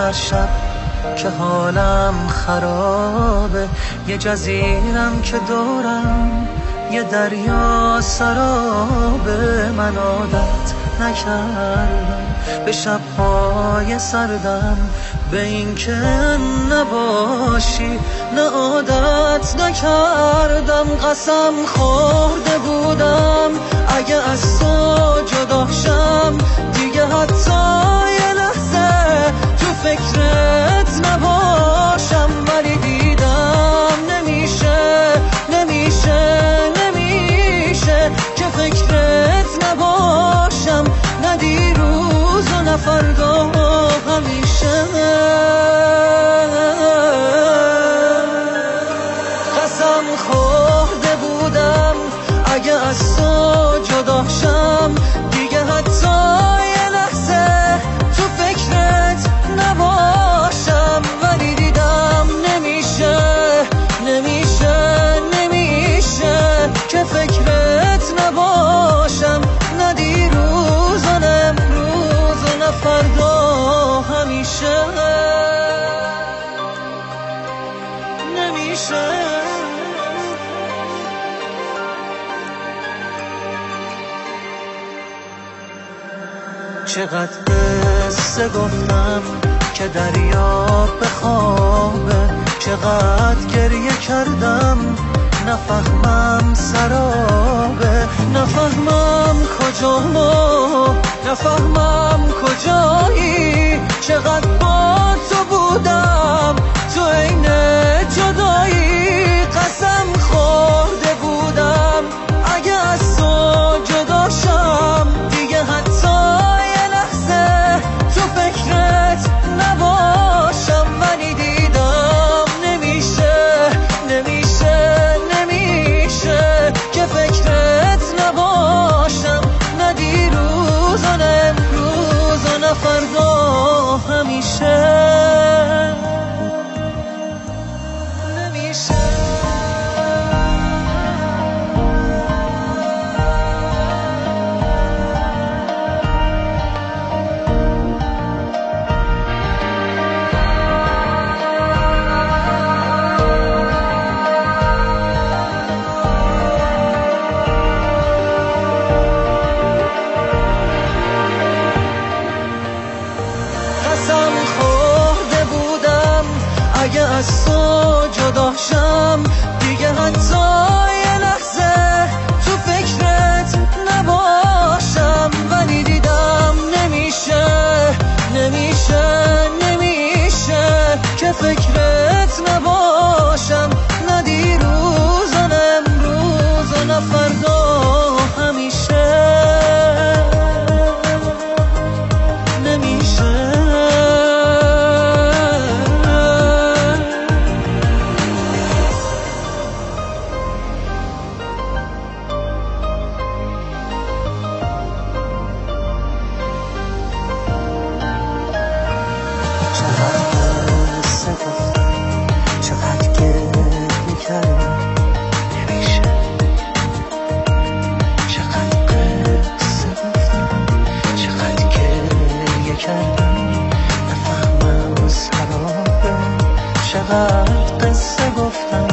هر شب که حالم خرابه، یه جزیرم که دورم یه دریا سرابه. من عادت نکردم به شب‌های سردم، به این که نباشی نه عادت نکردم. قسم خورده بودم اگه از تو جدا شم دیگه حتی یه لحظه تو فکرت نباشم، ولی دیدم نمیشه که فکرت نباشم، نه دیروز و نه فردا، همیشه. قسم خورده بودم اگه از تو جدا شم دیگه حتی یه لحظه تو فکرت نباشم، ولی دیدم نمیشه که فکرت نباشم، نه دیروز و نه امروز و نه فردا، همیشه. چقدر قصه گفتم که دریا بخوابه، چقدر گریه کردم نفهمم سرابه، نفهمم کجا ما، نفهمم کجایی. چقدر با تو بودم تو عین جدایی، قسم خورده بودم اگه از تو جدا شم دیگه حتی یه لحظه تو فکرت نباشم، ولی دیدم نمیشه که فکرت نباشم، نه دیروز و نه امروز و نه فردا، همیشه. قسم خورده بودم اگه از تو جدا شم دیگه حتی یه لحظه تو فکرت نباشم، ولی دیدم نمیشه که فکرت نباشم، نه دیروز و نه امروز و نه فردا، همیشه. چقدر قصه گفتم